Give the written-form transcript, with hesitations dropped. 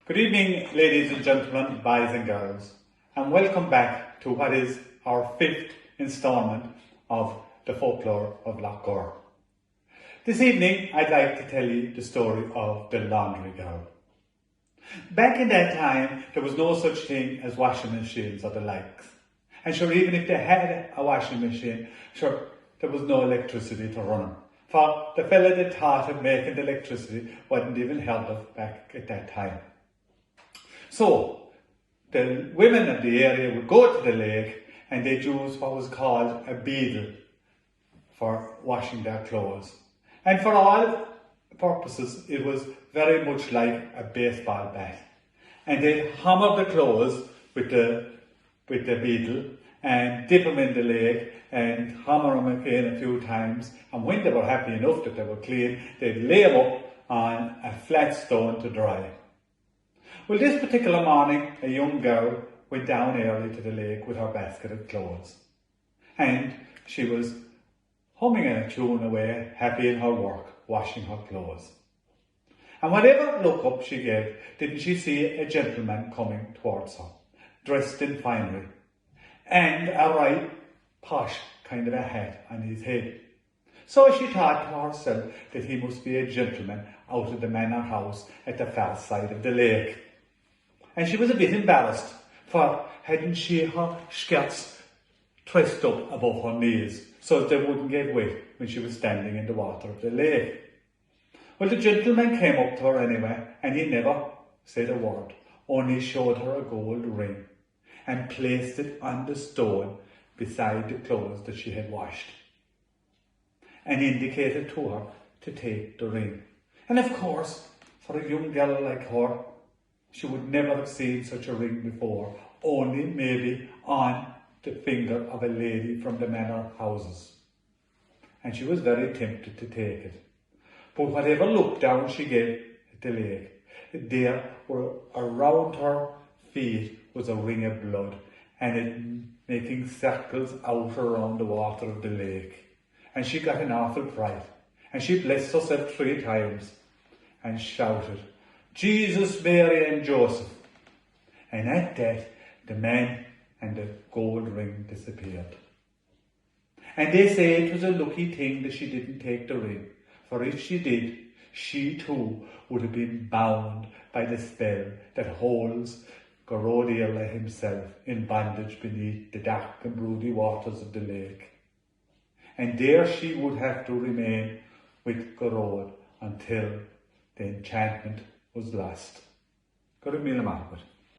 Good evening, ladies and gentlemen, boys and girls, and welcome back to what is our fifth instalment of the folklore of Loughgore. This evening, I'd like to tell you the story of the laundry girl. Back in that time, there was no such thing as washing machines or the likes. And sure, even if they had a washing machine, sure, there was no electricity to run them. For the fella that thought of making the electricity wasn't even held of back at that time. So, the women of the area would go to the lake and they'd use what was called a beadle for washing their clothes. And for all purposes, it was very much like a baseball bat. And they'd hammer the clothes with the beadle and dip them in the lake and hammer them again a few times. And when they were happy enough that they were clean, they'd lay them up on a flat stone to dry. Well, this particular morning, a young girl went down early to the lake with her basket of clothes. And she was humming a tune away, happy in her work, washing her clothes. And whatever look up she gave, didn't she see a gentleman coming towards her, dressed in finery, and a right posh kind of a hat on his head. So she thought to herself that he must be a gentleman out of the manor house at the far side of the lake. And she was a bit embarrassed, for hadn't she her skirts trussed up above her knees so that they wouldn't get wet when she was standing in the water of the lake. Well, the gentleman came up to her anyway, and he never said a word, only showed her a gold ring and placed it on the stone beside the clothes that she had washed, and indicated to her to take the ring. And of course, for a young girl like her, she would never have seen such a ring before, only maybe on the finger of a lady from the manor houses. And she was very tempted to take it. But whatever look down she gave at the lake, there were around her feet was a ring of blood, and it making circles out around the water of the lake. And she got an awful fright, and she blessed herself 3 times and shouted, "Jesus, Mary and Joseph." And at that, the man and the gold ring disappeared. And they say it was a lucky thing that she didn't take the ring, for if she did, she too would have been bound by the spell that holds Garodiel himself in bondage beneath the dark and broody waters of the lake. And there she would have to remain with Garod until the enchantment was lost. Go to Mila Margaret.